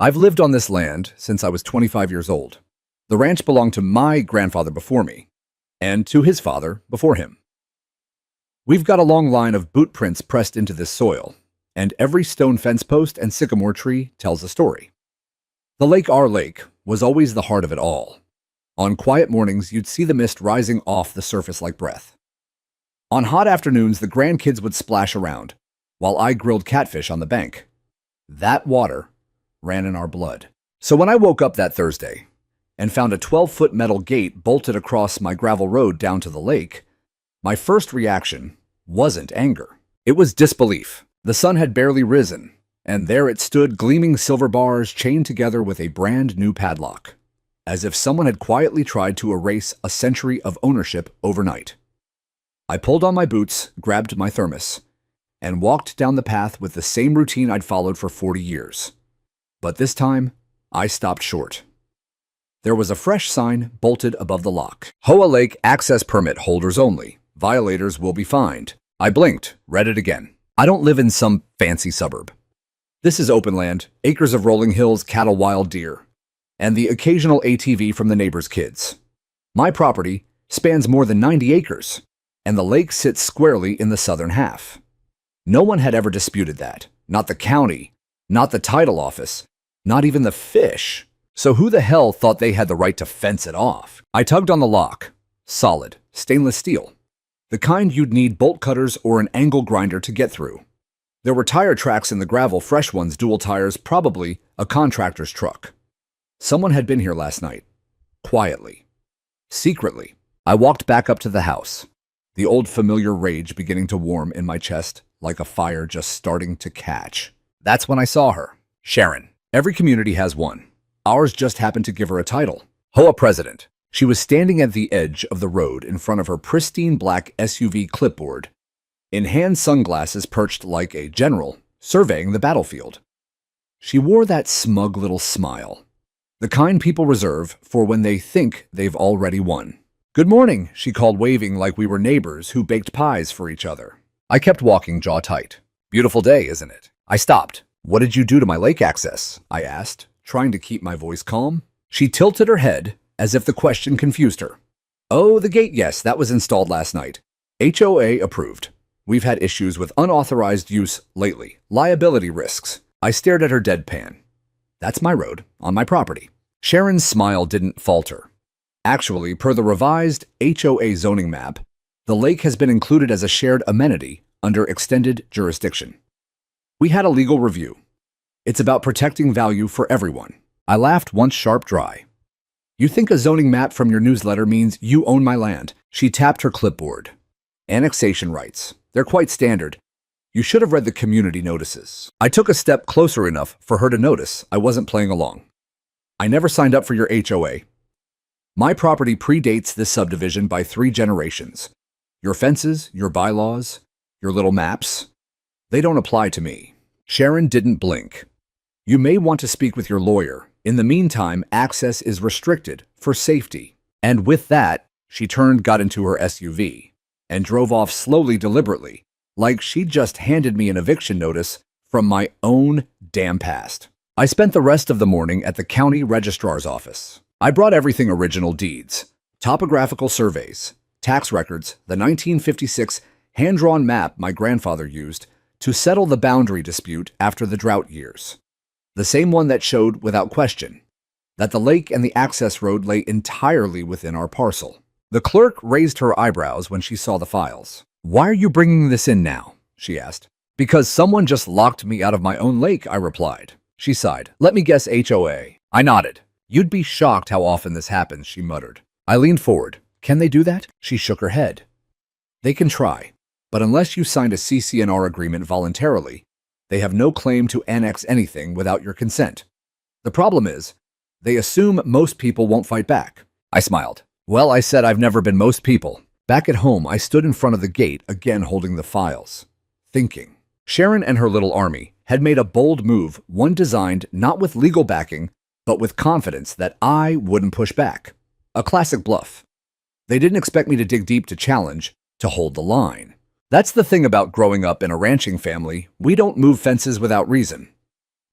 I've lived on this land since I was 25 years old. The ranch belonged to my grandfather before me, and to his father before him. We've got a long line of boot prints pressed into this soil, and every stone fence post and sycamore tree tells a story. The lake, our lake, was always the heart of it all. On quiet mornings, you'd see the mist rising off the surface like breath. On hot afternoons, the grandkids would splash around, while I grilled catfish on the bank. That water ran in our blood. So when I woke up that Thursday and found a 12-foot metal gate bolted across my gravel road down to the lake, my first reaction wasn't anger. It was disbelief. The sun had barely risen, and there it stood, gleaming silver bars chained together with a brand new padlock, as if someone had quietly tried to erase a century of ownership overnight. I pulled on my boots, grabbed my thermos, and walked down the path with the same routine I'd followed for 40 years. But this time, I stopped short. There was a fresh sign bolted above the lock. HOA Lake access permit holders only. Violators will be fined. I blinked, read it again. I don't live in some fancy suburb. This is open land, acres of rolling hills, cattle, wild deer, and the occasional ATV from the neighbor's kids. My property spans more than 90 acres, and the lake sits squarely in the southern half. No one had ever disputed that. Not the county, not the title office, not even the fish. So who the hell thought they had the right to fence it off? I tugged on the lock. Solid, stainless steel. The kind you'd need bolt cutters or an angle grinder to get through. There were tire tracks in the gravel, fresh ones, dual tires, probably a contractor's truck. Someone had been here last night. Quietly. Secretly. I walked back up to the house, the old familiar rage beginning to warm in my chest like a fire just starting to catch. That's when I saw her. Sharon. Every community has one. Ours just happened to give her a title. HOA president. She was standing at the edge of the road in front of her pristine black SUV clipboard, in hand sunglasses perched like a general, surveying the battlefield. She wore that smug little smile, the kind people reserve for when they think they've already won. Good morning, she called, waving like we were neighbors who baked pies for each other. I kept walking, jaw tight. Beautiful day, isn't it? I stopped. What did you do to my lake access? I asked, trying to keep my voice calm. She tilted her head as if the question confused her. Oh, the gate, yes, that was installed last night. HOA approved. We've had issues with unauthorized use lately. Liability risks. I stared at her deadpan. That's my road, on my property. Sharon's smile didn't falter. Actually, per the revised HOA zoning map, the lake has been included as a shared amenity under extended jurisdiction. We had a legal review. It's about protecting value for everyone. I laughed once sharp dry. You think a zoning map from your newsletter means you own my land? She tapped her clipboard. Annexation rights. They're quite standard. You should have read the community notices. I took a step closer enough for her to notice I wasn't playing along. I never signed up for your HOA. My property predates this subdivision by 3 generations. Your fences, your bylaws, your little maps, they don't apply to me. Sharon didn't blink. You may want to speak with your lawyer. In the meantime, access is restricted for safety. And with that, she got into her SUV, and drove off slowly, deliberately, like she'd just handed me an eviction notice from my own damn past. I spent the rest of the morning at the county registrar's office. I brought everything: original deeds, topographical surveys, tax records, the 1956 hand-drawn map my grandfather used to settle the boundary dispute after the drought years. The same one that showed, without question, that the lake and the access road lay entirely within our parcel. The clerk raised her eyebrows when she saw the files. Why are you bringing this in now? She asked. Because someone just locked me out of my own lake, I replied. She sighed. Let me guess, HOA. I nodded. You'd be shocked how often this happens, she muttered. I leaned forward. Can they do that? She shook her head. They can try, but unless you signed a CC&R agreement voluntarily, they have no claim to annex anything without your consent. The problem is, they assume most people won't fight back. I smiled. Well, I said I've never been most people. Back at home, I stood in front of the gate, again holding the files, thinking. Sharon and her little army had made a bold move, one designed not with legal backing, but with confidence that I wouldn't push back. A classic bluff. They didn't expect me to dig deep to challenge, to hold the line. That's the thing about growing up in a ranching family. We don't move fences without reason.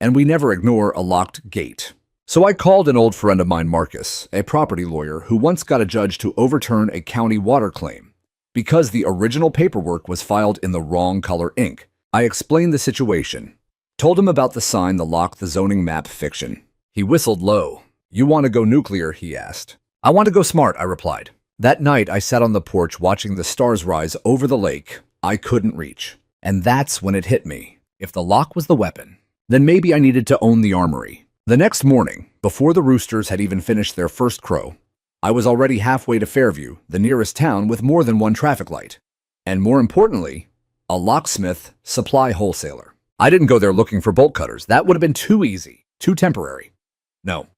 and we never ignore a locked gate. So I called an old friend of mine, Marcus, a property lawyer who once got a judge to overturn a county water claim because the original paperwork was filed in the wrong color ink. I explained the situation, told him about the sign, the lock, the zoning map fiction. He whistled low. "You want to go nuclear?" he asked. "I want to go smart," I replied. That night, I sat on the porch watching the stars rise over the lake I couldn't reach. And that's when it hit me. If the lock was the weapon, then maybe I needed to own the armory. The next morning, before the roosters had even finished their first crow, I was already halfway to Fairview, the nearest town with more than one traffic light. And more importantly, a locksmith supply wholesaler. I didn't go there looking for bolt cutters. That would have been too easy, too temporary. No,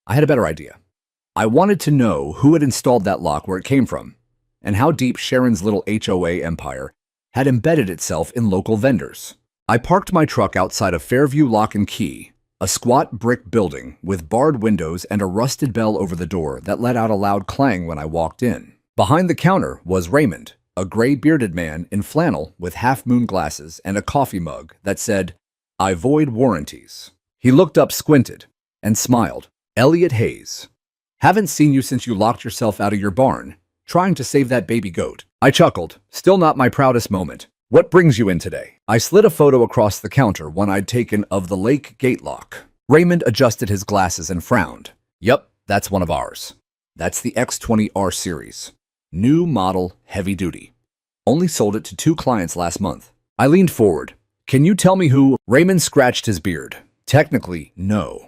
I had a better idea. I wanted to know who had installed that lock, where it came from, and how deep Sharon's little HOA empire had embedded itself in local vendors. I parked my truck outside of Fairview Lock and Key, a squat brick building with barred windows and a rusted bell over the door that let out a loud clang when I walked in. Behind the counter was Raymond, a gray-bearded man in flannel with half-moon glasses and a coffee mug that said, "I void warranties." He looked up, squinted, and smiled. "Elliot Hayes. Haven't seen you since you locked yourself out of your barn, trying to save that baby goat." I chuckled, still not my proudest moment. "What brings you in today?" I slid a photo across the counter, one I'd taken of the lake gate lock. Raymond adjusted his glasses and frowned. "Yup, that's one of ours. That's the X20R series. New model, heavy duty. Only sold it to 2 clients last month." I leaned forward. "Can you tell me who?" Raymond scratched his beard. "Technically, no.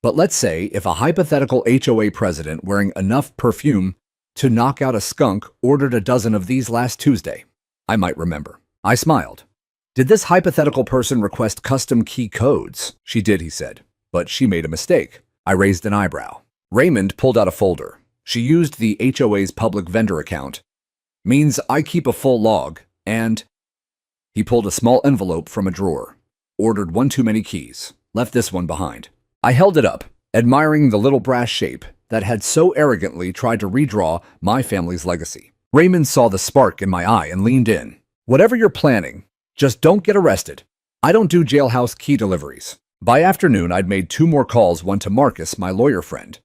But let's say if a hypothetical HOA president wearing enough perfume to knock out a skunk ordered a dozen of these last Tuesday, I might remember." I smiled. "Did this hypothetical person request custom key codes?" "She did," he said, "but she made a mistake." I raised an eyebrow. Raymond pulled out a folder. "She used the HOA's public vendor account. Means I keep a full log, and..." He pulled a small envelope from a drawer. "Ordered one too many keys. Left this one behind." I held it up, admiring the little brass shape that had so arrogantly tried to redraw my family's legacy. Raymond saw the spark in my eye and leaned in. "Whatever you're planning, just don't get arrested. I don't do jailhouse key deliveries." By afternoon, I'd made 2 more calls, one to Marcus, my lawyer friend,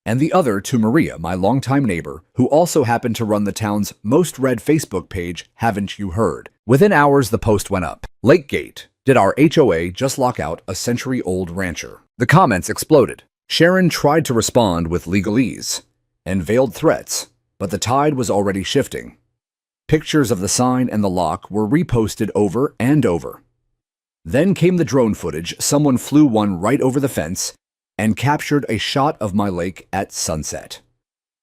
and the other to Maria, my longtime neighbor, who also happened to run the town's most read Facebook page, Haven't You Heard? Within hours, the post went up. "Lakegate. Did our HOA just lock out a century-old rancher?" The comments exploded. Sharon tried to respond with legalese and veiled threats, but the tide was already shifting. Pictures of the sign and the lock were reposted over and over. Then came the drone footage. Someone flew one right over the fence and captured a shot of my lake at sunset,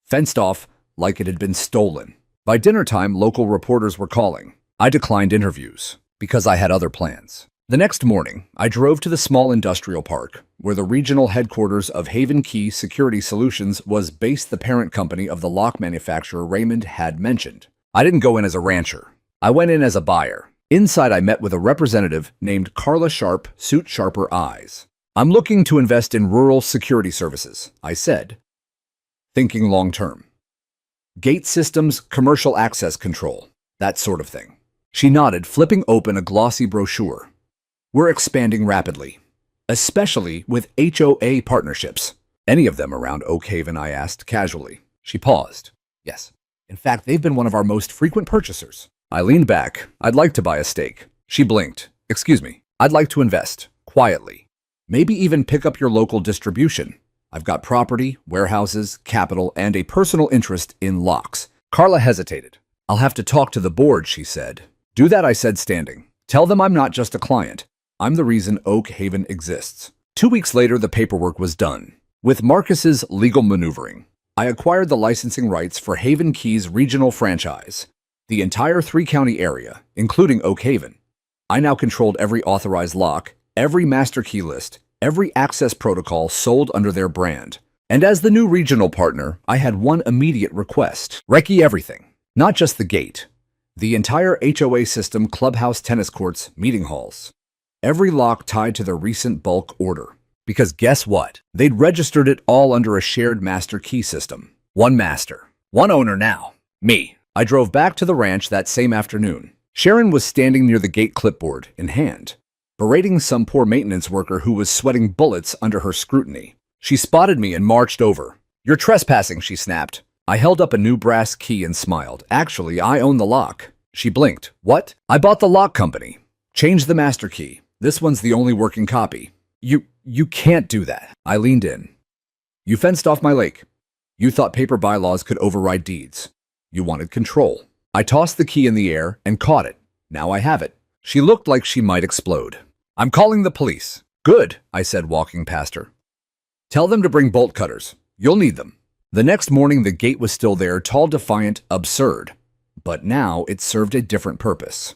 fenced off like it had been stolen. By dinner time, local reporters were calling. I declined interviews because I had other plans. The next morning, I drove to the small industrial park, where the regional headquarters of Haven Key Security Solutions was based, the parent company of the lock manufacturer Raymond had mentioned. I didn't go in as a rancher. I went in as a buyer. Inside, I met with a representative named Carla Sharp, suit sharper eyes. "I'm looking to invest in rural security services," I said, thinking long-term. "Gate systems, commercial access control, that sort of thing." She nodded, flipping open a glossy brochure. "We're expanding rapidly, especially with HOA partnerships." "Any of them around Oak Haven?" I asked casually. She paused. "Yes. In fact, they've been one of our most frequent purchasers." I leaned back. "I'd like to buy a stake." She blinked. "Excuse me. I'd like to invest, quietly. Maybe even pick up your local distribution. I've got property, warehouses, capital, and a personal interest in locks." Carla hesitated. "I'll have to talk to the board," she said. "Do that," I said, standing. "Tell them I'm not just a client. I'm the reason Oak Haven exists." 2 weeks later, the paperwork was done. With Marcus's legal maneuvering, I acquired the licensing rights for Haven Key's regional franchise, the entire 3-county area, including Oak Haven. I now controlled every authorized lock, every master key list, every access protocol sold under their brand. And as the new regional partner, I had one immediate request: recce everything, not just the gate. The entire HOA system, clubhouse, tennis courts, meeting halls. Every lock tied to their recent bulk order. Because guess what? They'd registered it all under a shared master key system. One master. One owner now. Me. I drove back to the ranch that same afternoon. Sharon was standing near the gate, clipboard in hand. berating some poor maintenance worker who was sweating bullets under her scrutiny. She spotted me and marched over. "You're trespassing," she snapped. I held up a new brass key and smiled. "Actually, I own the lock." She blinked. "What?" "I bought the lock company. Change the master key. This one's the only working copy." You can't do that." I leaned in. "You fenced off my lake. You thought paper bylaws could override deeds. You wanted control." I tossed the key in the air and caught it. "Now I have it." She looked like she might explode. "I'm calling the police." "Good," I said, walking past her. "Tell them to bring bolt cutters. You'll need them." The next morning, the gate was still there, tall, defiant, absurd. But now it served a different purpose.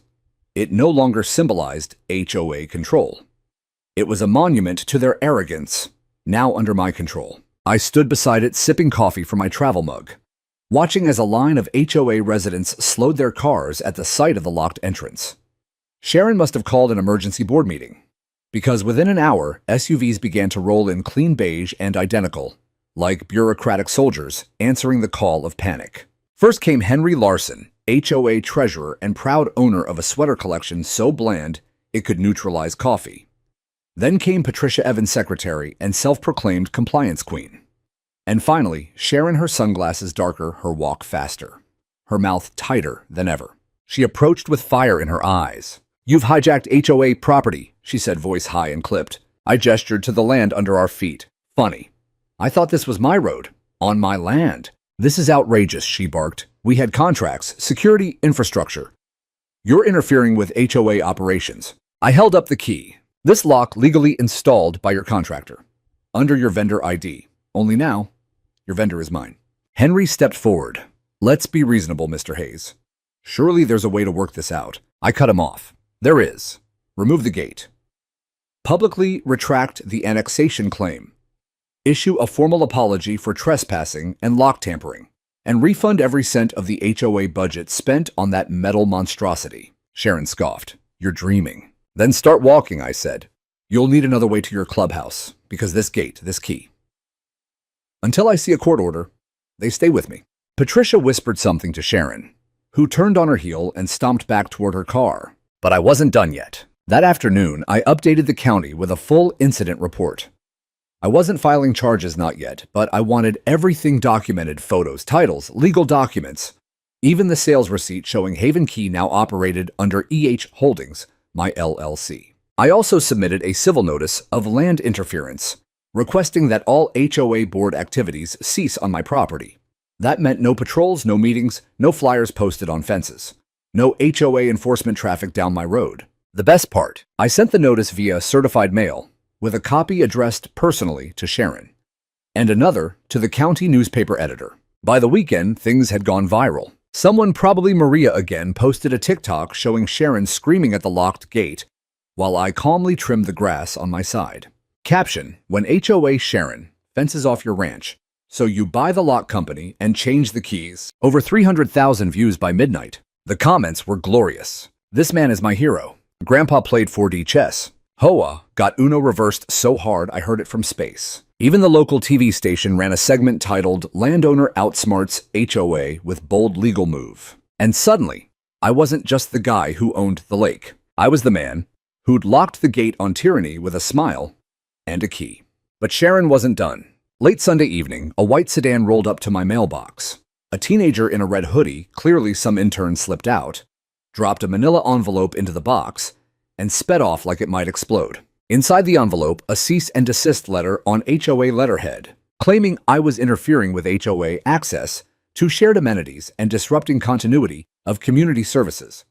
It no longer symbolized HOA control. It was a monument to their arrogance, now under my control. I stood beside it, sipping coffee from my travel mug, watching as a line of HOA residents slowed their cars at the sight of the locked entrance. Sharon must have called an emergency board meeting, because within an hour, SUVs began to roll in, clean beige and identical, like bureaucratic soldiers answering the call of panic. First came Henry Larson, HOA treasurer and proud owner of a sweater collection so bland it could neutralize coffee. Then came Patricia Evans, secretary and self-proclaimed compliance queen. And finally, Sharon, her sunglasses darker, her walk faster, her mouth tighter than ever. She approached with fire in her eyes. "You've hijacked HOA property," she said, voice high and clipped. I gestured to the land under our feet. "Funny. I thought this was my road, on my land." "This is outrageous," she barked. "We had contracts, security, infrastructure. You're interfering with HOA operations." I held up the key. "This lock legally installed by your contractor, under your vendor ID. Only now, your vendor is mine." Henry stepped forward. "Let's be reasonable, Mr. Hayes. Surely there's a way to work this out." I cut him off. "There is. Remove the gate. Publicly retract the annexation claim. Issue a formal apology for trespassing and lock tampering, and refund every cent of the HOA budget spent on that metal monstrosity." Sharon scoffed. "You're dreaming." "Then start walking," I said. "You'll need another way to your clubhouse, because this gate, this key. Until I see a court order, they stay with me." Patricia whispered something to Sharon, who turned on her heel and stomped back toward her car. But I wasn't done yet. That afternoon, I updated the county with a full incident report. I wasn't filing charges, not yet, but I wanted everything documented: photos, titles, legal documents, even the sales receipt showing Haven Key now operated under EH Holdings, my LLC. I also submitted a civil notice of land interference, requesting that all HOA board activities cease on my property. That meant no patrols, no meetings, no flyers posted on fences, no HOA enforcement traffic down my road. The best part, I sent the notice via certified mail, with a copy addressed personally to Sharon, and another to the county newspaper editor. By the weekend, things had gone viral. Someone, probably Maria again, posted a TikTok showing Sharon screaming at the locked gate while I calmly trimmed the grass on my side. Caption: "When HOA Sharon fences off your ranch, so you buy the lock company and change the keys." Over 300,000 views by midnight. The comments were glorious. "This man is my hero. Grandpa played 4D chess. HOA got Uno reversed so hard I heard it from space." Even the local TV station ran a segment titled "Landowner Outsmarts HOA with Bold Legal Move." And suddenly, I wasn't just the guy who owned the lake. I was the man who'd locked the gate on tyranny with a smile and a key. But Sharon wasn't done. Late Sunday evening, a white sedan rolled up to my mailbox. A teenager in a red hoodie, clearly some intern slipped out, dropped a manila envelope into the box, and sped off like it might explode. Inside the envelope, a cease and desist letter on HOA letterhead, claiming I was interfering with HOA access to shared amenities and disrupting continuity of community services.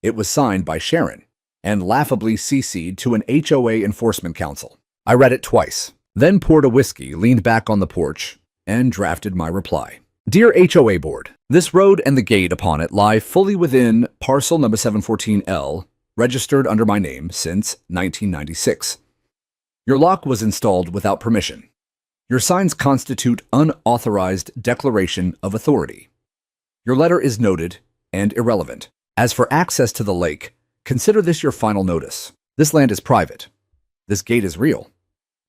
It was signed by Sharon and laughably CC'd to an HOA enforcement council. I read it twice, then poured a whiskey, leaned back on the porch, and drafted my reply. "Dear HOA Board, this road and the gate upon it lie fully within parcel number 714L, registered under my name since 1996. Your lock was installed without permission. Your signs constitute unauthorized declaration of authority. Your letter is noted and irrelevant. As for access to the lake, consider this your final notice. This land is private. This gate is real.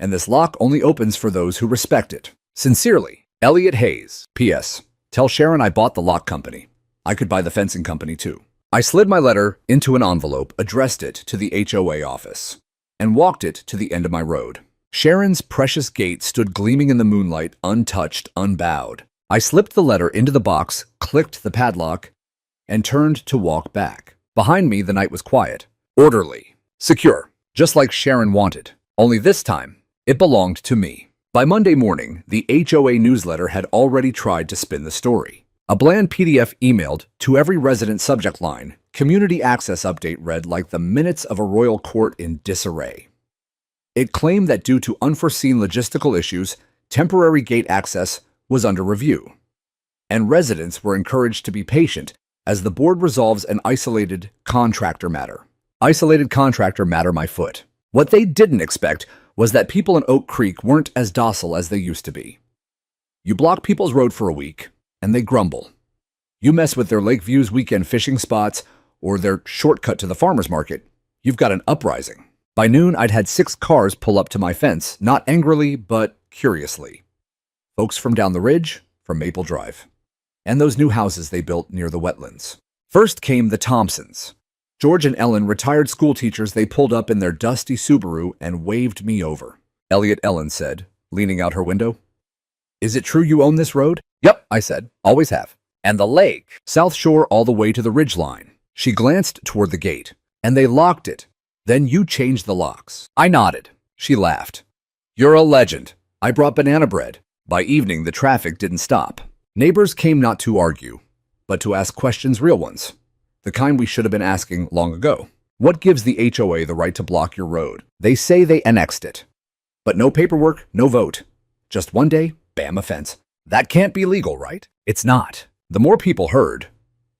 And this lock only opens for those who respect it. Sincerely, Elliot Hayes. P.S. Tell Sharon I bought the lock company. I could buy the fencing company too." I slid my letter into an envelope, addressed it to the HOA office. and walked it to the end of my road. Sharon's precious gate stood gleaming in the moonlight, untouched, unbowed. I slipped the letter into the box, clicked the padlock, and turned to walk back. Behind me, the night was quiet, orderly, secure, just like Sharon wanted. Only this time, it belonged to me. By Monday morning, the HOA newsletter had already tried to spin the story. A bland PDF emailed to every resident subject line. Community access update read like the minutes of a royal court in disarray. It claimed that due to unforeseen logistical issues, temporary gate access was under review, and residents were encouraged to be patient as the board resolves an isolated contractor matter. Isolated contractor matter, my foot. What they didn't expect was that people in Oak Creek weren't as docile as they used to be. You block people's road for a week, and they grumble. You mess with their Lakeview's weekend fishing spots or their shortcut to the farmer's market, you've got an uprising. By noon, I'd had 6 cars pull up to my fence, not angrily, but curiously. Folks from down the ridge, from Maple Drive, and those new houses they built near the wetlands. First came the Thompsons. George and Ellen, retired school teachers, they pulled up in their dusty Subaru and waved me over. Elliot, Ellen said, leaning out her window. Is it true you own this road? Yep, I said, always have. And the lake? South Shore all the way to the ridge line. She glanced toward the gate, and they locked it. Then you changed the locks. I nodded. She laughed. You're a legend. I brought banana bread. By evening, the traffic didn't stop. Neighbors came not to argue, but to ask questions, real ones. The kind we should have been asking long ago. What gives the HOA the right to block your road? They say they annexed it. But no paperwork, no vote. Just one day, bam, offense. That can't be legal, right? It's not. The more people heard,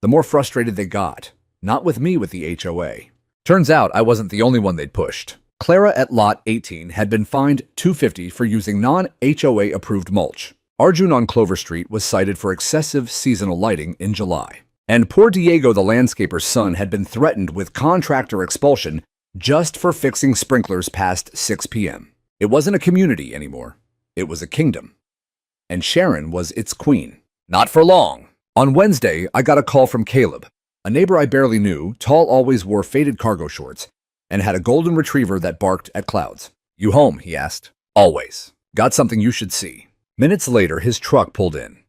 the more frustrated they got. Not with me, with the HOA. Turns out I wasn't the only one they'd pushed. Clara at Lot 18 had been fined $250 for using non-HOA approved mulch. Arjun on Clover Street was cited for excessive seasonal lighting in July. And poor Diego, the landscaper's son, had been threatened with contractor expulsion just for fixing sprinklers past 6 p.m. It wasn't a community anymore. It was a kingdom. And Sharon was its queen. Not for long. On Wednesday, I got a call from Caleb, a neighbor I barely knew, tall, always wore faded cargo shorts, and had a golden retriever that barked at clouds. You home? He asked. Always. Got something you should see. Minutes later, his truck pulled in.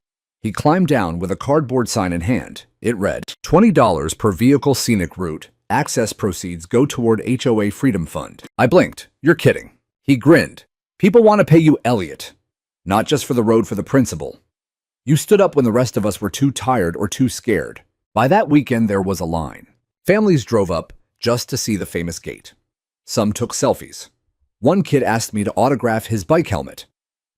He climbed down with a cardboard sign in hand. It read, $20 per vehicle scenic route. Access proceeds go toward HOA Freedom Fund. I blinked. You're kidding. He grinned. People want to pay you, Elliot. Not just for the road for the principal. You stood up when the rest of us were too tired or too scared. By that weekend, there was a line. Families drove up just to see the famous gate. Some took selfies. One kid asked me to autograph his bike helmet.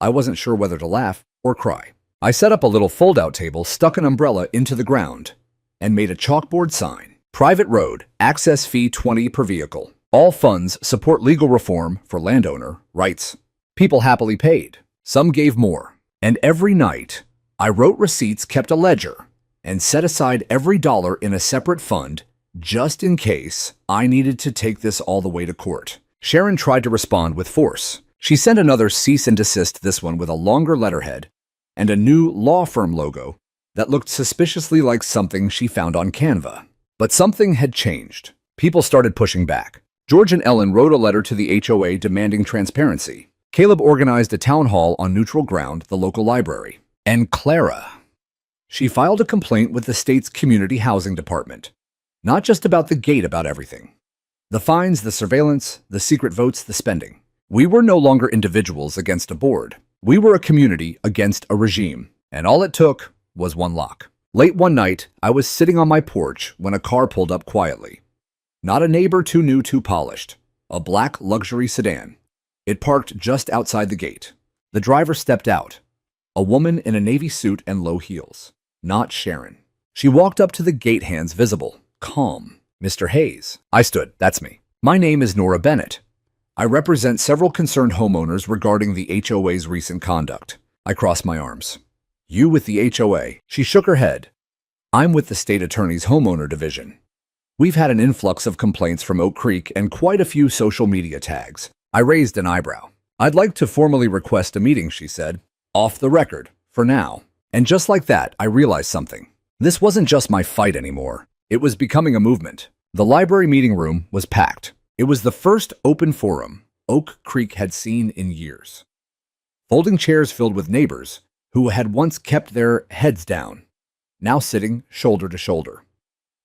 I wasn't sure whether to laugh or cry. I set up a little fold-out table, stuck an umbrella into the ground, and made a chalkboard sign. Private road, access fee $20 per vehicle. All funds support legal reform for landowner rights. People happily paid. Some gave more. And every night, I wrote receipts, kept a ledger, and set aside every dollar in a separate fund just in case I needed to take this all the way to court. Sharon tried to respond with force. She sent another cease and desist, this one with a longer letterhead and a new law firm logo that looked suspiciously like something she found on Canva. But something had changed. People started pushing back. George and Ellen wrote a letter to the HOA demanding transparency. Caleb organized a town hall on neutral ground, the local library. And Clara, she filed a complaint with the state's community housing department. Not just about the gate, about everything. The fines, the surveillance, the secret votes, the spending. We were no longer individuals against a board. We were a community against a regime. And all it took was one lock. Late one night, I was sitting on my porch when a car pulled up quietly. Not a neighbor, too new, too polished. A black luxury sedan. It parked just outside the gate. The driver stepped out. A woman in a navy suit and low heels. Not Sharon. She walked up to the gate, hands visible. Calm. Mr. Hayes. I stood. That's me. My name is Nora Bennett. I represent several concerned homeowners regarding the HOA's recent conduct. I crossed my arms. You with the HOA? She shook her head. I'm with the state attorney's homeowner division. We've had an influx of complaints from Oak Creek and quite a few social media tags. I raised an eyebrow. I'd like to formally request a meeting, she said. Off the record, for now. And just like that, I realized something. This wasn't just my fight anymore. It was becoming a movement. The library meeting room was packed. It was the first open forum Oak Creek had seen in years. Folding chairs filled with neighbors who had once kept their heads down, now sitting shoulder to shoulder.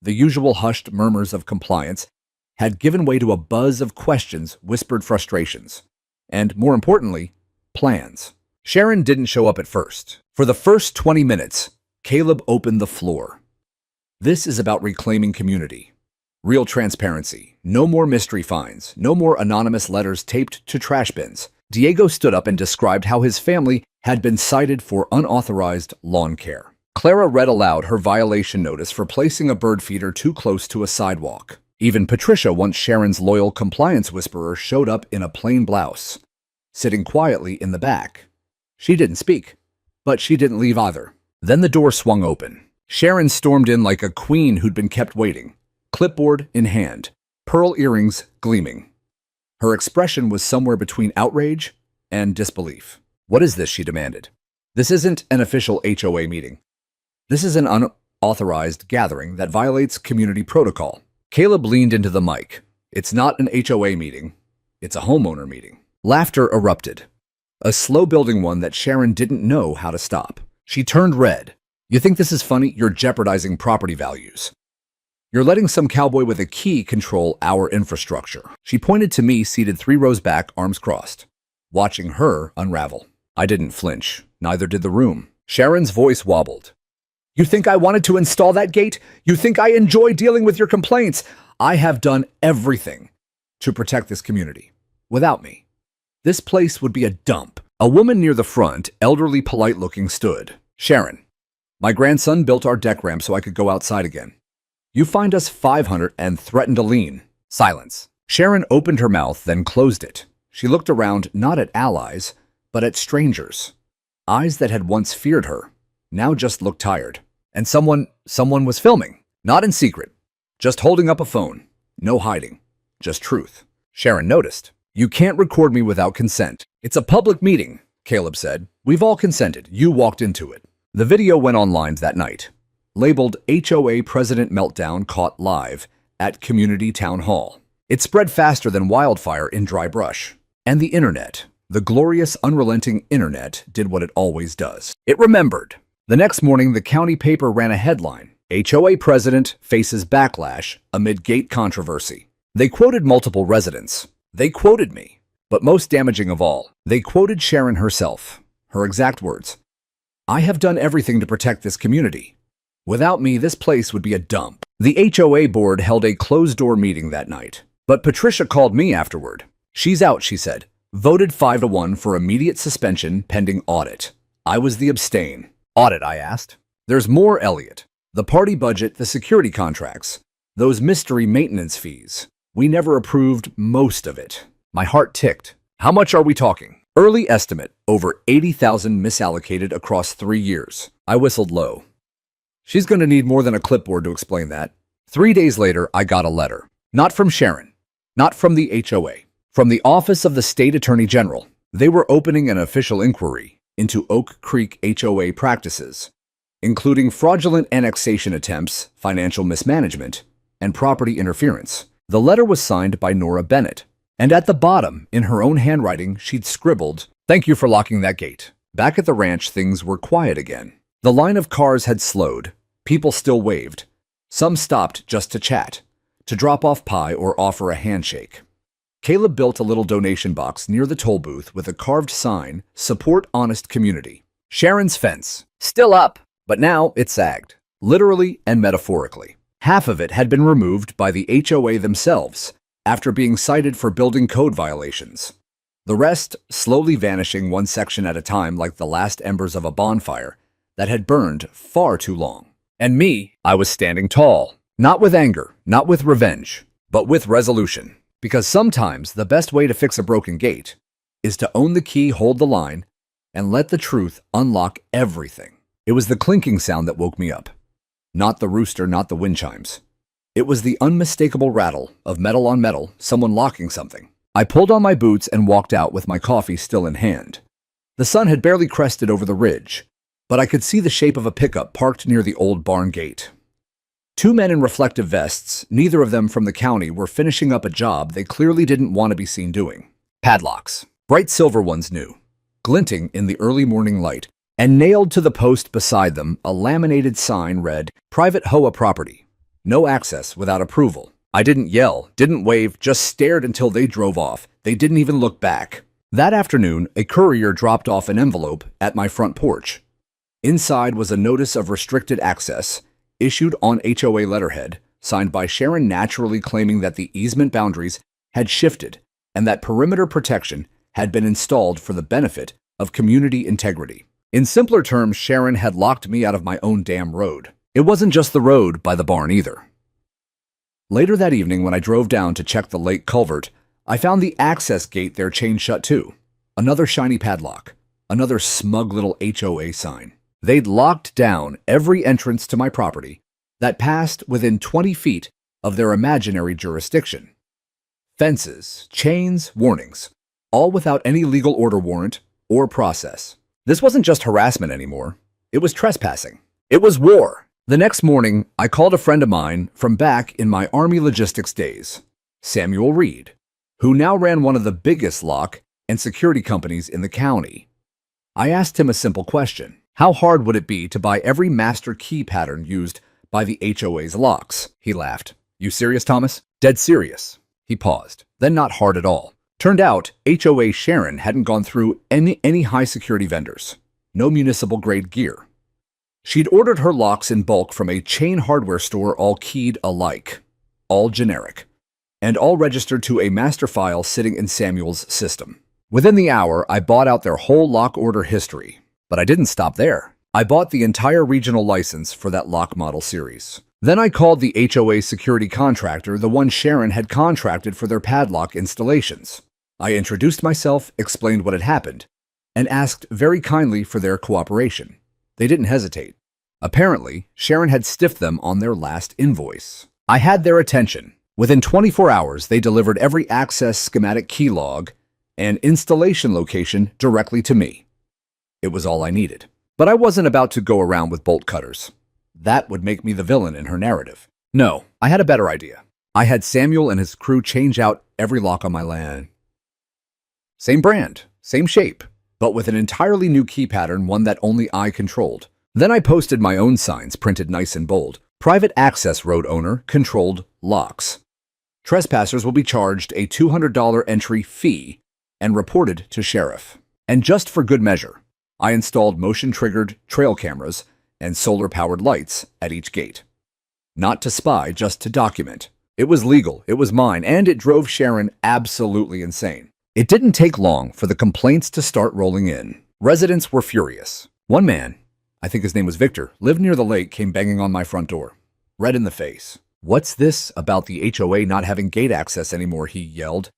The usual hushed murmurs of compliance had given way to a buzz of questions, whispered frustrations, and, more importantly, plans. Sharon didn't show up at first. For the first 20 minutes, Caleb opened the floor. This is about reclaiming community. Real transparency. No more mystery finds. No more anonymous letters taped to trash bins. Diego stood up and described how his family had been cited for unauthorized lawn care. Clara read aloud her violation notice for placing a bird feeder too close to a sidewalk. Even Patricia, once Sharon's loyal compliance whisperer, showed up in a plain blouse, sitting quietly in the back. She didn't speak, but she didn't leave either. Then the door swung open. Sharon stormed in like a queen who'd been kept waiting, clipboard in hand, pearl earrings gleaming. Her expression was somewhere between outrage and disbelief. "What is this?" she demanded. "This isn't an official HOA meeting. This is an unauthorized gathering that violates community protocol." Caleb leaned into the mic. "It's not an HOA meeting. It's a homeowner meeting." Laughter erupted, a slow-building one that Sharon didn't know how to stop. She turned red. "You think this is funny? You're jeopardizing property values. You're letting some cowboy with a key control our infrastructure." She pointed to me, seated 3 rows back, arms crossed, watching her unravel. I didn't flinch. Neither did the room. Sharon's voice wobbled. "You think I wanted to install that gate? You think I enjoy dealing with your complaints? I have done everything to protect this community. Without me, this place would be a dump." A woman near the front, elderly, polite-looking, stood. "Sharon, my grandson built our deck ramp so I could go outside again. You fined us $500 and threatened a lien." Silence. Sharon opened her mouth, then closed it. She looked around, not at allies, but at strangers. Eyes that had once feared her now just looked tired. And someone was filming. Not in secret. Just holding up a phone. No hiding. Just truth. Sharon noticed. "You can't record me without consent." "It's a public meeting," Caleb said. "We've all consented. You walked into it." The video went online that night, labeled HOA President Meltdown Caught Live at Community Town Hall. It spread faster than wildfire in dry brush. And the internet, the glorious, unrelenting internet, did what it always does. It remembered. The next morning, the county paper ran a headline: HOA President Faces Backlash Amid Gate Controversy. They quoted multiple residents. They quoted me. But most damaging of all, they quoted Sharon herself. Her exact words: "I have done everything to protect this community. Without me, this place would be a dump." The HOA board held a closed-door meeting that night. But Patricia called me afterward. "She's out," she said. "Voted 5-1 for immediate suspension pending audit." I was the abstain. "Audit?" I asked. "There's more, Elliot. The party budget, the security contracts, those mystery maintenance fees. We never approved most of it." My heart ticked. "How much are we talking?" "Early estimate, over 80,000 misallocated across 3 years." I whistled low. She's going to need more than a clipboard to explain that. 3 days later, I got a letter. Not from Sharon. Not from the HOA. From the Office of the State Attorney General. They were opening an official inquiry into Oak Creek HOA practices, including fraudulent annexation attempts, financial mismanagement, and property interference. The letter was signed by Nora Bennett, and at the bottom, in her own handwriting, she'd scribbled, "Thank you for locking that gate." Back at the ranch, things were quiet again. The line of cars had slowed. People still waved. Some stopped just to chat, to drop off pie or offer a handshake. Caleb built a little donation box near the toll booth with a carved sign, "Support Honest Community." Sharon's fence, still up, but now it sagged, literally and metaphorically. Half of it had been removed by the HOA themselves after being cited for building code violations. The rest slowly vanishing one section at a time like the last embers of a bonfire that had burned far too long. And me, I was standing tall, not with anger, not with revenge, but with resolution. Because sometimes the best way to fix a broken gate is to own the key, hold the line, and let the truth unlock everything. It was the clinking sound that woke me up. Not the rooster, not the wind chimes. It was the unmistakable rattle of metal on metal, someone locking something. I pulled on my boots and walked out with my coffee still in hand. The sun had barely crested over the ridge, but I could see the shape of a pickup parked near the old barn gate. Two men in reflective vests, neither of them from the county, were finishing up a job they clearly didn't want to be seen doing. Padlocks. Bright silver ones new, glinting in the early morning light, and nailed to the post beside them a laminated sign read, "Private HOA property. No access without approval." I didn't yell, didn't wave, just stared until they drove off. They didn't even look back. That afternoon, a courier dropped off an envelope at my front porch. Inside was a notice of restricted access, issued on HOA letterhead, signed by Sharon, naturally claiming that the easement boundaries had shifted and that perimeter protection had been installed for the benefit of community integrity. In simpler terms, Sharon had locked me out of my own damn road. It wasn't just the road by the barn either. Later that evening, when I drove down to check the lake culvert, I found the access gate there chained shut too. Another shiny padlock, another smug little HOA sign. They'd locked down every entrance to my property that passed within 20 feet of their imaginary jurisdiction. Fences, chains, warnings, all without any legal order warrant or process. This wasn't just harassment anymore. It was trespassing. It was war. The next morning, I called a friend of mine from back in my Army logistics days, Samuel Reed, who now ran one of the biggest lock and security companies in the county. I asked him a simple question. How hard would it be to buy every master key pattern used by the HOA's locks? He laughed. You serious, Thomas? Dead serious. He paused. Then not hard at all. Turned out, HOA Sharon hadn't gone through any high-security vendors. No municipal-grade gear. She'd ordered her locks in bulk from a chain hardware store, all keyed alike, all generic, and all registered to a master file sitting in Samuel's system. Within the hour, I bought out their whole lock order history. But I didn't stop there. I bought the entire regional license for that lock model series. Then I called the HOA security contractor, the one Sharon had contracted for their padlock installations. I introduced myself, explained what had happened, and asked very kindly for their cooperation. They didn't hesitate. Apparently, Sharon had stiffed them on their last invoice. I had their attention. Within 24 hours, they delivered every access schematic key log and installation location directly to me. It was all I needed. But I wasn't about to go around with bolt cutters. That would make me the villain in her narrative. No, I had a better idea. I had Samuel and his crew change out every lock on my land. Same brand, same shape, but with an entirely new key pattern, one that only I controlled. Then I posted my own signs, printed nice and bold. Private access road owner, controlled locks. Trespassers will be charged a $200 entry fee and reported to sheriff. And just for good measure, I installed motion-triggered trail cameras and solar-powered lights at each gate. Not to spy, just to document. It was legal, it was mine, and it drove Sharon absolutely insane. It didn't take long for the complaints to start rolling in. Residents were furious. One man, I think his name was Victor, lived near the lake, came banging on my front door. Red in the face. "What's this about the HOA not having gate access anymore?" he yelled.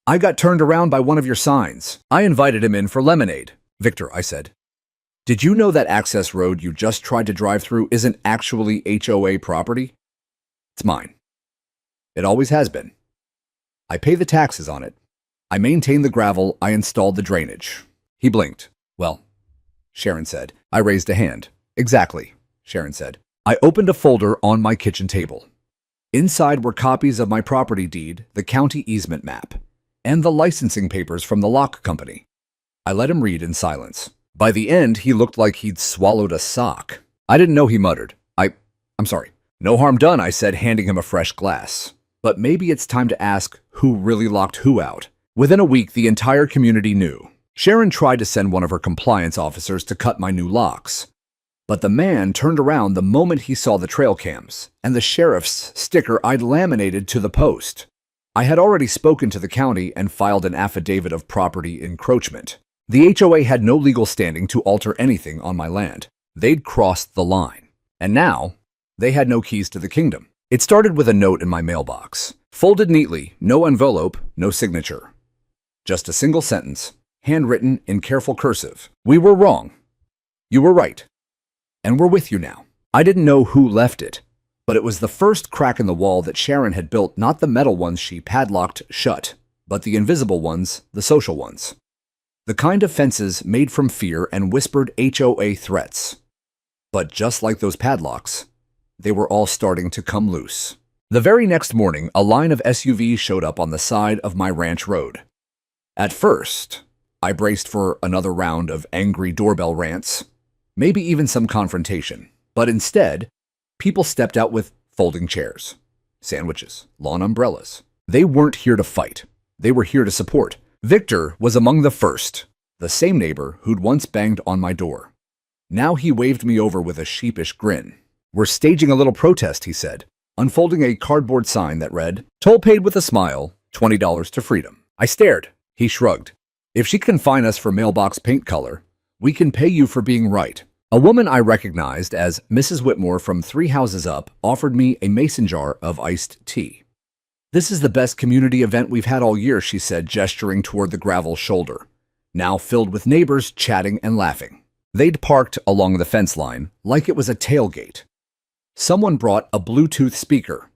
"I got turned around by one of your signs." I invited him in for lemonade. "Victor," I said, "did you know that access road you just tried to drive through isn't actually HOA property? It's mine. It always has been. I pay the taxes on it. I maintain the gravel. I installed the drainage." He blinked. "Well," Sharon said. I raised a hand. "Exactly," Sharon said. I opened a folder on my kitchen table. Inside were copies of my property deed, the county easement map, and the licensing papers from the lock company. I let him read in silence. By the end, he looked like he'd swallowed a sock. I didn't know he muttered. I'm sorry. "No harm done," I said, handing him a fresh glass. "But maybe it's time to ask who really locked who out." Within a week, the entire community knew. Sharon tried to send one of her compliance officers to cut my new locks. But the man turned around the moment he saw the trail cams and the sheriff's sticker I'd laminated to the post. I had already spoken to the county and filed an affidavit of property encroachment. The HOA had no legal standing to alter anything on my land. They'd crossed the line. And now, they had no keys to the kingdom. It started with a note in my mailbox. Folded neatly, no envelope, no signature. Just a single sentence, handwritten in careful cursive. "We were wrong. You were right. And we're with you now." I didn't know who left it, but it was the first crack in the wall that Sharon had built, not the metal ones she padlocked shut, but the invisible ones, the social ones. The kind of fences made from fear and whispered HOA threats. But just like those padlocks, they were all starting to come loose. The very next morning, a line of SUVs showed up on the side of my ranch road. At first, I braced for another round of angry doorbell rants, maybe even some confrontation. But instead, people stepped out with folding chairs, sandwiches, lawn umbrellas. They weren't here to fight. They were here to support. Victor was among the first, the same neighbor who'd once banged on my door. Now he waved me over with a sheepish grin. "We're staging a little protest," he said, unfolding a cardboard sign that read, "Toll paid with a smile, $20 to freedom." I stared. He shrugged. "If she can fine us for mailbox paint color, we can pay you for being right." A woman I recognized as Mrs. Whitmore from 3 houses up offered me a mason jar of iced tea. "This is the best community event we've had all year," she said, gesturing toward the gravel shoulder, now filled with neighbors chatting and laughing. They'd parked along the fence line like it was a tailgate. Someone brought a Bluetooth speaker.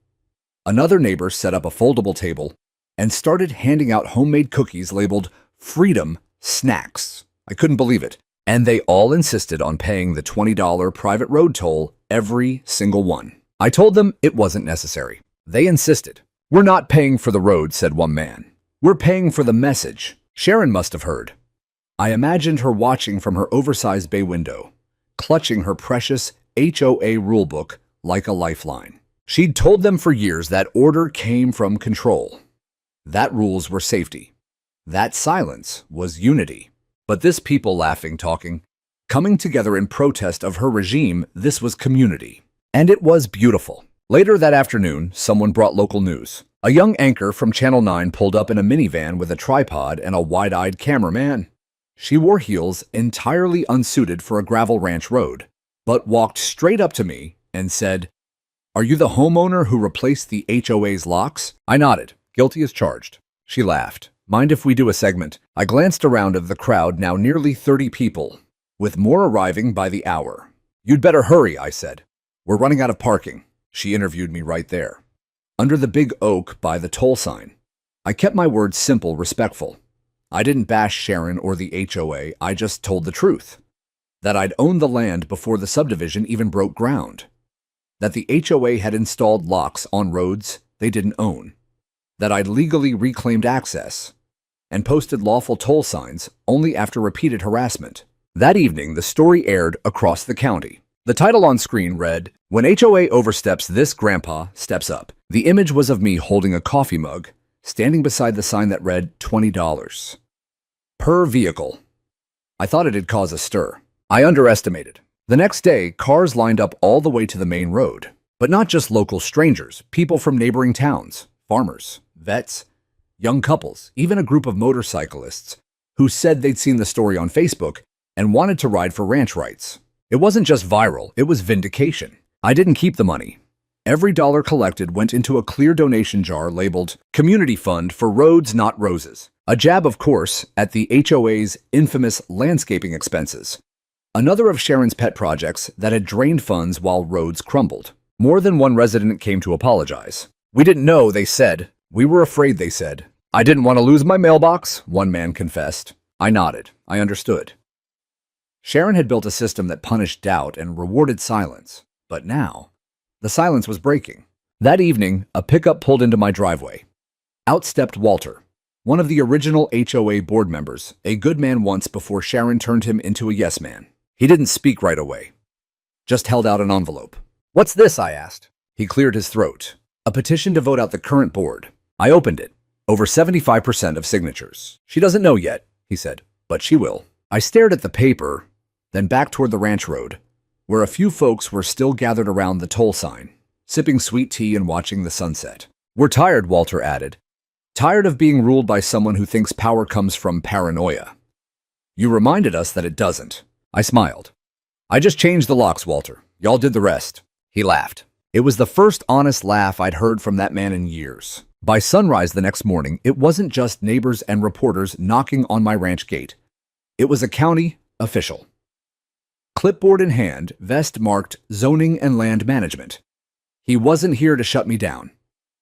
Another neighbor set up a foldable table and started handing out homemade cookies labeled Freedom Snacks. I couldn't believe it. And they all insisted on paying the $20 private road toll, every single one. I told them it wasn't necessary. They insisted. "We're not paying for the road," said one man. "We're paying for the message." Sharon must have heard. I imagined her watching from her oversized bay window, clutching her precious HOA rulebook like a lifeline. She'd told them for years that order came from control, that rules were safety, that silence was unity. But this people laughing, talking, coming together in protest of her regime, this was community. And it was beautiful. Later that afternoon, someone brought local news. A young anchor from Channel 9 pulled up in a minivan with a tripod and a wide-eyed cameraman. She wore heels entirely unsuited for a gravel ranch road, but walked straight up to me and said, "Are you the homeowner who replaced the HOA's locks?" I nodded. "Guilty as charged." She laughed. "Mind if we do a segment?" I glanced around at the crowd, now nearly 30 people, with more arriving by the hour. "You'd better hurry," I said. "We're running out of parking." She interviewed me right there, under the big oak by the toll sign. I kept my words simple, respectful. I didn't bash Sharon or the HOA, I just told the truth. That I'd owned the land before the subdivision even broke ground. That the HOA had installed locks on roads they didn't own. That I'd legally reclaimed access and posted lawful toll signs only after repeated harassment. That evening, the story aired across the county. The title on screen read, "When HOA oversteps, this grandpa steps up." The image was of me holding a coffee mug, standing beside the sign that read $20 per vehicle. I thought it'd cause a stir. I underestimated. The next day, cars lined up all the way to the main road. But not just local strangers, people from neighboring towns, farmers, vets, young couples, even a group of motorcyclists who said they'd seen the story on Facebook and wanted to ride for ranch rights. It wasn't just viral, it was vindication. I didn't keep the money. Every dollar collected went into a clear donation jar labeled Community Fund for Roads Not Roses. A jab, of course, at the HOA's infamous landscaping expenses. Another of Sharon's pet projects that had drained funds while roads crumbled. More than one resident came to apologize. "We didn't know," they said. "We were afraid," they said. "I didn't want to lose my mailbox," one man confessed. I nodded. I understood. Sharon had built a system that punished doubt and rewarded silence. But now, the silence was breaking. That evening, a pickup pulled into my driveway. Out stepped Walter, one of the original HOA board members, a good man once before Sharon turned him into a yes man. He didn't speak right away, just held out an envelope. "What's this?" I asked. He cleared his throat. "A petition to vote out the current board." I opened it. Over 75% of signatures. "She doesn't know yet," he said, "but she will." I stared at the paper, then back toward the ranch road, where a few folks were still gathered around the toll sign, sipping sweet tea and watching the sunset. "We're tired," Walter added. "Tired of being ruled by someone who thinks power comes from paranoia. You reminded us that it doesn't." I smiled. "I just changed the locks, Walter. Y'all did the rest." He laughed. It was the first honest laugh I'd heard from that man in years. By sunrise the next morning, it wasn't just neighbors and reporters knocking on my ranch gate. It was a county official. Clipboard in hand, vest marked zoning and land management. He wasn't here to shut me down.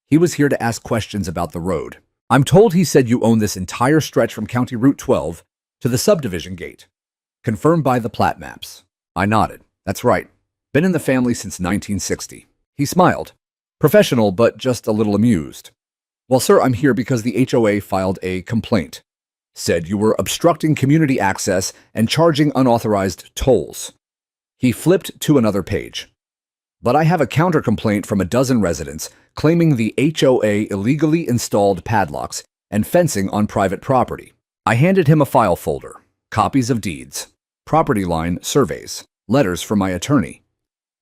He was here to ask questions about the road. "I'm told," he said, "you own this entire stretch from County Route 12 to the subdivision gate. Confirmed by the plat maps." I nodded. "That's right. Been in the family since 1960. He smiled. Professional, but just a little amused. Well, sir, I'm here because the HOA filed a complaint. Said you were obstructing community access and charging unauthorized tolls. He flipped to another page. But I have a counter-complaint from a dozen residents claiming the HOA illegally installed padlocks and fencing on private property. I handed him a file folder, copies of deeds, property line surveys, letters from my attorney,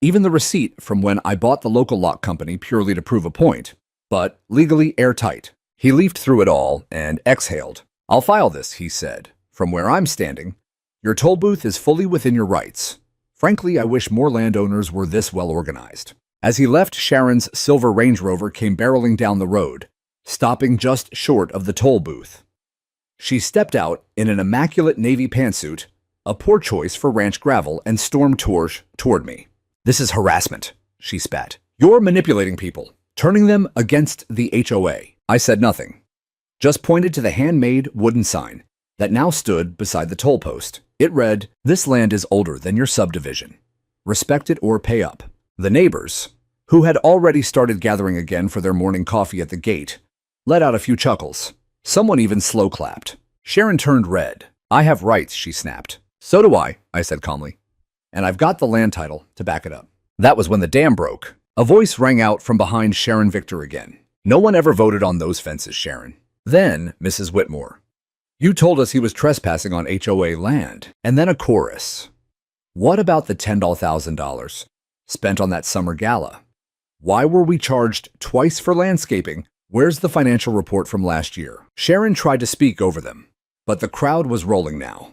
even the receipt from when I bought the local lock company purely to prove a point, but legally airtight. He leafed through it all and exhaled. I'll file this, he said. From where I'm standing, your toll booth is fully within your rights. Frankly, I wish more landowners were this well organized. As he left, Sharon's silver Range Rover came barreling down the road, stopping just short of the toll booth. She stepped out in an immaculate navy pantsuit, a poor choice for ranch gravel, and stormed toward me. This is harassment, she spat. You're manipulating people, turning them against the HOA. I said nothing, just pointed to the handmade wooden sign that now stood beside the toll post. It read, "This land is older than your subdivision. Respect it or pay up." The neighbors, who had already started gathering again for their morning coffee at the gate, let out a few chuckles. Someone even slow-clapped. Sharon turned red. I have rights, she snapped. So do I said calmly. And I've got the land title to back it up. That was when the dam broke. A voice rang out from behind Sharon Victor again. No one ever voted on those fences, Sharon. Then, Mrs. Whitmore, you told us he was trespassing on HOA land. And then a chorus. What about the $10,000 spent on that summer gala? Why were we charged twice for landscaping? Where's the financial report from last year? Sharon tried to speak over them, but the crowd was rolling now.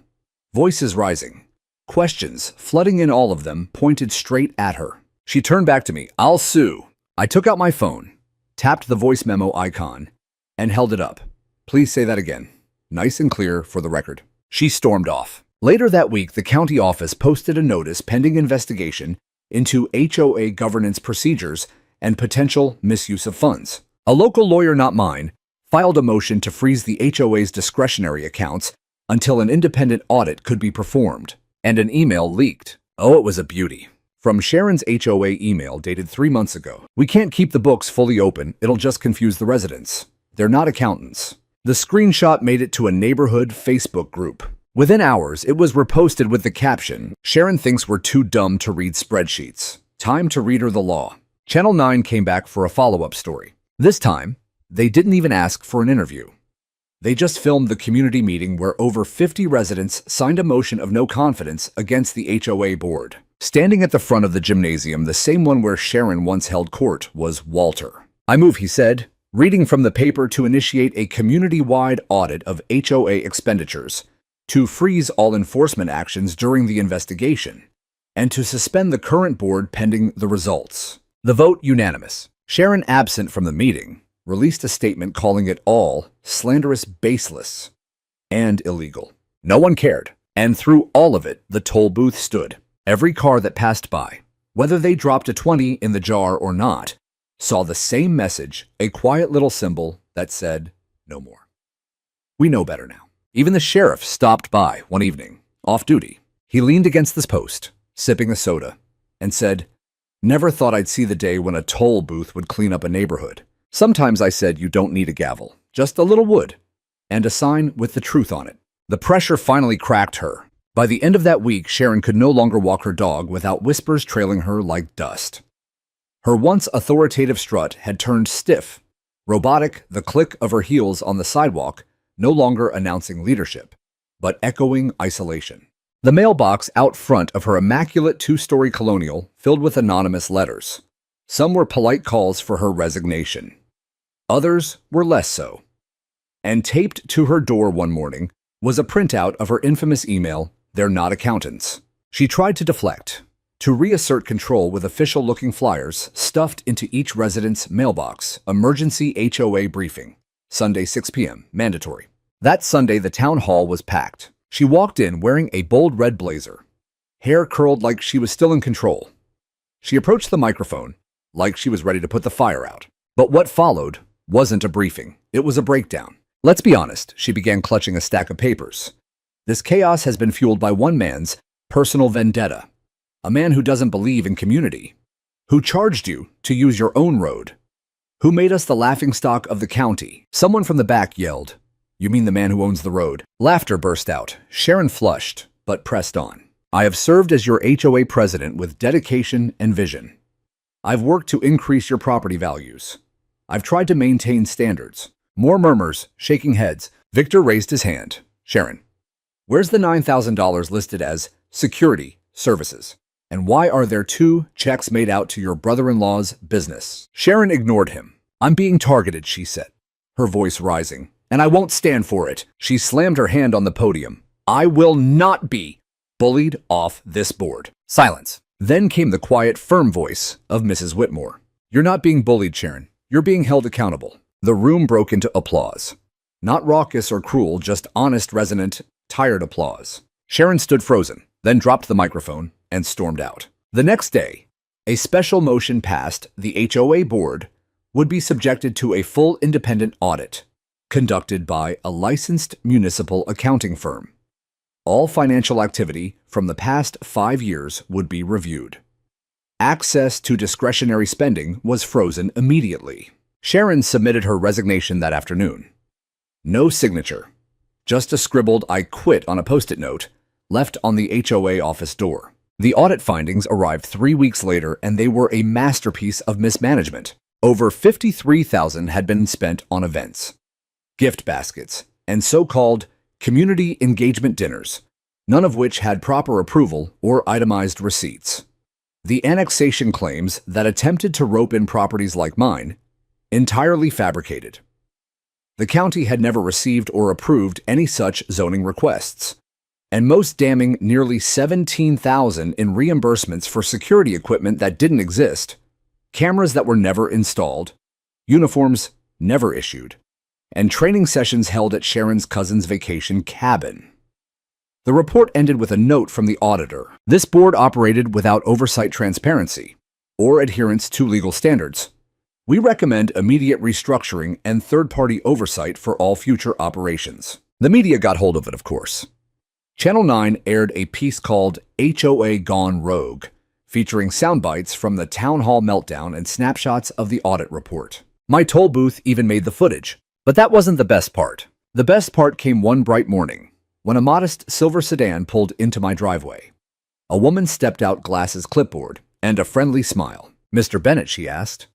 Voices rising, questions flooding in, all of them pointed straight at her. She turned back to me. I'll sue. I took out my phone, tapped the voice memo icon, and held it up. Please say that again. Nice and clear for the record. She stormed off. Later that week, the county office posted a notice pending investigation into HOA governance procedures and potential misuse of funds. A local lawyer, not mine, filed a motion to freeze the HOA's discretionary accounts until an independent audit could be performed, and an email leaked. Oh, it was a beauty. From Sharon's HOA email dated 3 months ago. We can't keep the books fully open. It'll just confuse the residents. They're not accountants. The screenshot made it to a neighborhood Facebook group. Within hours, it was reposted with the caption, Sharon thinks we're too dumb to read spreadsheets. Time to read her the law. Channel 9 came back for a follow-up story. This time, they didn't even ask for an interview. They just filmed the community meeting where over 50 residents signed a motion of no confidence against the HOA board. Standing at the front of the gymnasium, the same one where Sharon once held court, was Walter. I move, he said, reading from the paper, to initiate a community-wide audit of HOA expenditures, to freeze all enforcement actions during the investigation, and to suspend the current board pending the results. The vote unanimous. Sharon, absent from the meeting, released a statement calling it all slanderous, baseless, and illegal. No one cared, and through all of it, the toll booth stood. Every car that passed by, whether they dropped a 20 in the jar or not, saw the same message, a quiet little symbol that said, no more. We know better now. Even the sheriff stopped by one evening, off duty. He leaned against this post, sipping a soda, and said, never thought I'd see the day when a toll booth would clean up a neighborhood. Sometimes I said you don't need a gavel, just a little wood, and a sign with the truth on it. The pressure finally cracked her. By the end of that week, Sharon could no longer walk her dog without whispers trailing her like dust. Her once authoritative strut had turned stiff, robotic, the click of her heels on the sidewalk no longer announcing leadership, but echoing isolation. The mailbox out front of her immaculate 2-story colonial filled with anonymous letters. Some were polite calls for her resignation. Others were less so. And taped to her door one morning was a printout of her infamous email, "They're not accountants." She tried to deflect, to reassert control with official-looking flyers stuffed into each resident's mailbox. Emergency HOA briefing. Sunday 6 p.m. Mandatory. That Sunday, the town hall was packed. She walked in wearing a bold red blazer, hair curled like she was still in control. She approached the microphone like she was ready to put the fire out. But what followed wasn't a briefing. It was a breakdown. Let's be honest, she began, clutching a stack of papers. This chaos has been fueled by one man's personal vendetta. A man who doesn't believe in community. Who charged you to use your own road? Who made us the laughingstock of the county? Someone from the back yelled, "You mean the man who owns the road?" Laughter burst out. Sharon flushed, but pressed on. "I have served as your HOA president with dedication and vision. I've worked to increase your property values. I've tried to maintain standards." More murmurs, shaking heads. Victor raised his hand. "Sharon, where's the $9,000 listed as security services? And why are there 2 checks made out to your brother-in-law's business?" Sharon ignored him. "I'm being targeted," she said, her voice rising. "And I won't stand for it." She slammed her hand on the podium. "I will not be bullied off this board." Silence. Then came the quiet, firm voice of Mrs. Whitmore. "You're not being bullied, Sharon. You're being held accountable." The room broke into applause. Not raucous or cruel, just honest, resonant, tired applause. Sharon stood frozen, then dropped the microphone and stormed out. The next day, a special motion passed. The HOA board would be subjected to a full independent audit conducted by a licensed municipal accounting firm. All financial activity from the past 5 years would be reviewed. Access to discretionary spending was frozen immediately. Sharon submitted her resignation that afternoon. No signature, just a scribbled "I quit" on a Post-it note left on the HOA office door. The audit findings arrived 3 weeks later, and they were a masterpiece of mismanagement. Over $53,000 had been spent on events, gift baskets, and so-called community engagement dinners, none of which had proper approval or itemized receipts. The annexation claims that attempted to rope in properties like mine, entirely fabricated. The county had never received or approved any such zoning requests. And most damning, nearly $17,000 in reimbursements for security equipment that didn't exist, cameras that were never installed, uniforms never issued, and training sessions held at Sharon's cousin's vacation cabin. The report ended with a note from the auditor. This board operated without oversight, transparency, or adherence to legal standards. We recommend immediate restructuring and third-party oversight for all future operations. The media got hold of it, of course. Channel 9 aired a piece called HOA Gone Rogue, featuring sound bites from the town hall meltdown and snapshots of the audit report. My toll booth even made the footage. But that wasn't the best part. The best part came one bright morning, when a modest silver sedan pulled into my driveway. A woman stepped out, glasses, clipboard, and a friendly smile. "Mr. Bennett," she asked.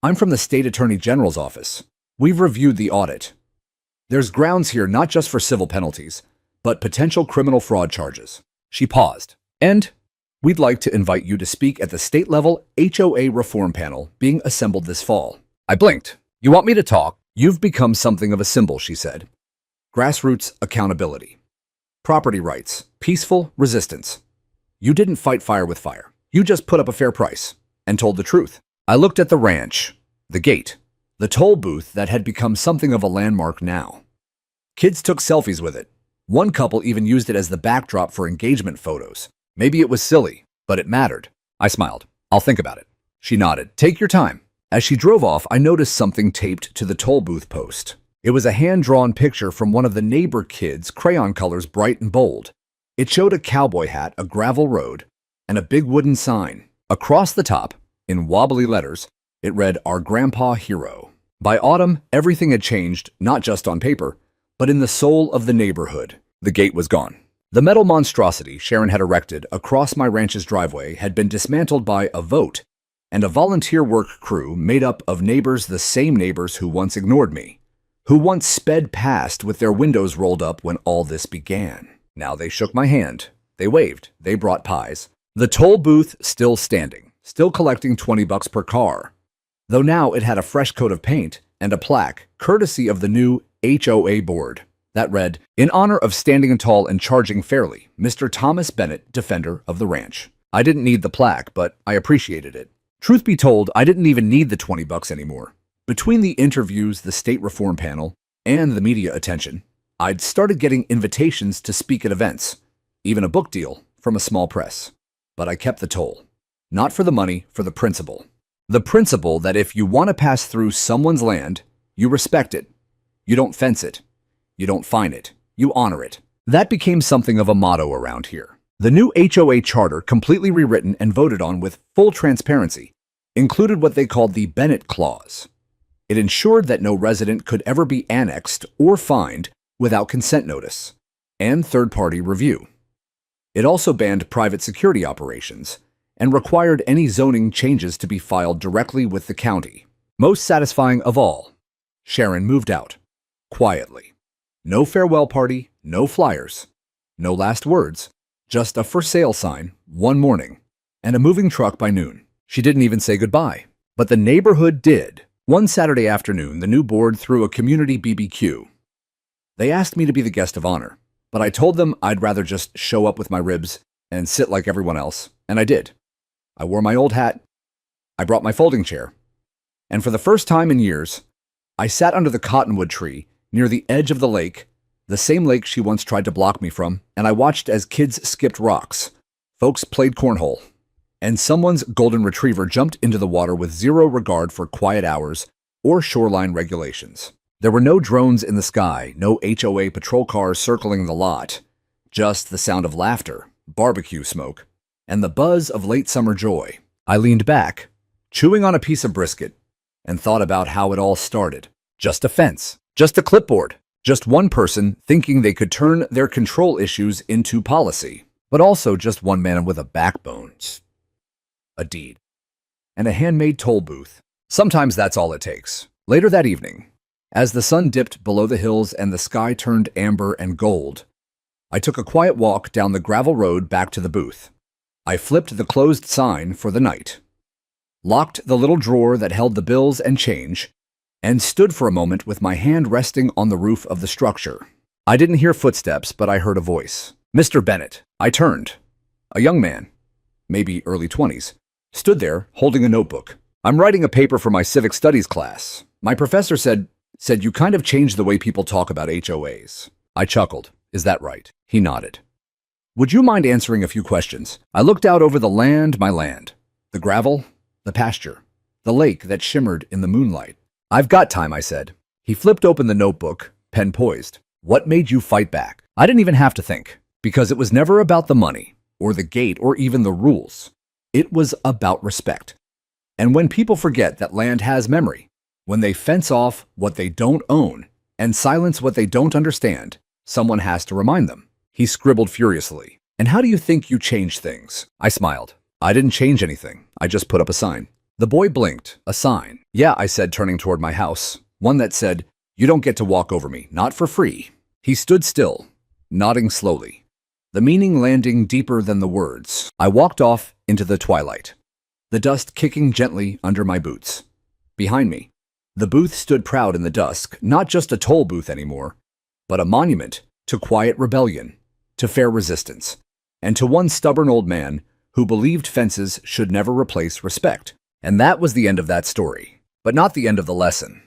"I'm from the State Attorney General's office. We've reviewed the audit. There's grounds here not just for civil penalties, but potential criminal fraud charges." She paused. "And we'd like to invite you to speak at the state-level HOA reform panel being assembled this fall." I blinked. "You want me to talk?" "You've become something of a symbol," she said. "Grassroots accountability. Property rights. Peaceful resistance. You didn't fight fire with fire. You just put up a fair price and told the truth." I looked at the ranch, the gate, the toll booth that had become something of a landmark now. Kids took selfies with it. One couple even used it as the backdrop for engagement photos. Maybe it was silly, but it mattered. I smiled. "I'll think about it." She nodded. "Take your time." As she drove off, I noticed something taped to the toll booth post. It was a hand-drawn picture from one of the neighbor kids, crayon colors bright and bold. It showed a cowboy hat, a gravel road, and a big wooden sign. Across the top, in wobbly letters, it read, "Our Grandpa Hero." By autumn, everything had changed, not just on paper, but in the soul of the neighborhood. The gate was gone. The metal monstrosity Sharon had erected across my ranch's driveway had been dismantled by a vote and a volunteer work crew made up of neighbors, the same neighbors who once ignored me, who once sped past with their windows rolled up when all this began. Now they shook my hand. They waved. They brought pies. The toll booth still standing, still collecting $20 per car, though now it had a fresh coat of paint and a plaque, courtesy of the new HOA board, that read, "In honor of standing tall and charging fairly, Mr. Thomas Bennett, defender of the ranch." I didn't need the plaque, but I appreciated it. Truth be told, I didn't even need the $20 anymore. Between the interviews, the state reform panel, and the media attention, I'd started getting invitations to speak at events, even a book deal from a small press. But I kept the toll. Not for the money, for the principle. The principle that if you want to pass through someone's land, you respect it. You don't fence it. You don't fine it. You honor it. That became something of a motto around here. The new HOA charter, completely rewritten and voted on with full transparency, included what they called the Bennett Clause. It ensured that no resident could ever be annexed or fined without consent notice and third-party review. It also banned private security operations and required any zoning changes to be filed directly with the county. Most satisfying of all, Sharon moved out, quietly. No farewell party, no flyers, no last words, just a for sale sign one morning and a moving truck by noon. She didn't even say goodbye, but the neighborhood did. One Saturday afternoon, the new board threw a community BBQ. They asked me to be the guest of honor, but I told them I'd rather just show up with my ribs and sit like everyone else, and I did. I wore my old hat, I brought my folding chair, and for the first time in years, I sat under the cottonwood tree near the edge of the lake, the same lake she once tried to block me from, and I watched as kids skipped rocks, folks played cornhole, and someone's golden retriever jumped into the water with zero regard for quiet hours or shoreline regulations. There were no drones in the sky, no HOA patrol cars circling the lot, just the sound of laughter, barbecue smoke, and the buzz of late summer joy. I leaned back, chewing on a piece of brisket, and thought about how it all started. Just a fence, just a clipboard, just one person thinking they could turn their control issues into policy, but also just one man with a backbone, a deed, and a handmade toll booth. Sometimes that's all it takes. Later that evening, as the sun dipped below the hills and the sky turned amber and gold, I took a quiet walk down the gravel road back to the booth. I flipped the closed sign for the night, locked the little drawer that held the bills and change, and stood for a moment with my hand resting on the roof of the structure. I didn't hear footsteps, but I heard a voice. Mr. Bennett. I turned. A young man, maybe early 20s, stood there holding a notebook. I'm writing a paper for my civic studies class. My professor said you kind of changed the way people talk about HOAs. I chuckled. Is that right? He nodded. Would you mind answering a few questions? I looked out over the land, my land, the gravel, the pasture, the lake that shimmered in the moonlight. I've got time, I said. He flipped open the notebook, pen poised. What made you fight back? I didn't even have to think, because it was never about the money, or the gate, or even the rules. It was about respect. And when people forget that land has memory, when they fence off what they don't own and silence what they don't understand, someone has to remind them. He scribbled furiously. And how do you think you change things? I smiled. I didn't change anything. I just put up a sign. The boy blinked. A sign. Yeah, I said, turning toward my house. One that said, you don't get to walk over me, not for free. He stood still, nodding slowly, the meaning landing deeper than the words. I walked off into the twilight, the dust kicking gently under my boots. Behind me, the booth stood proud in the dusk, not just a toll booth anymore, but a monument to quiet rebellion, to fair resistance, and to one stubborn old man who believed fences should never replace respect. And that was the end of that story, but not the end of the lesson.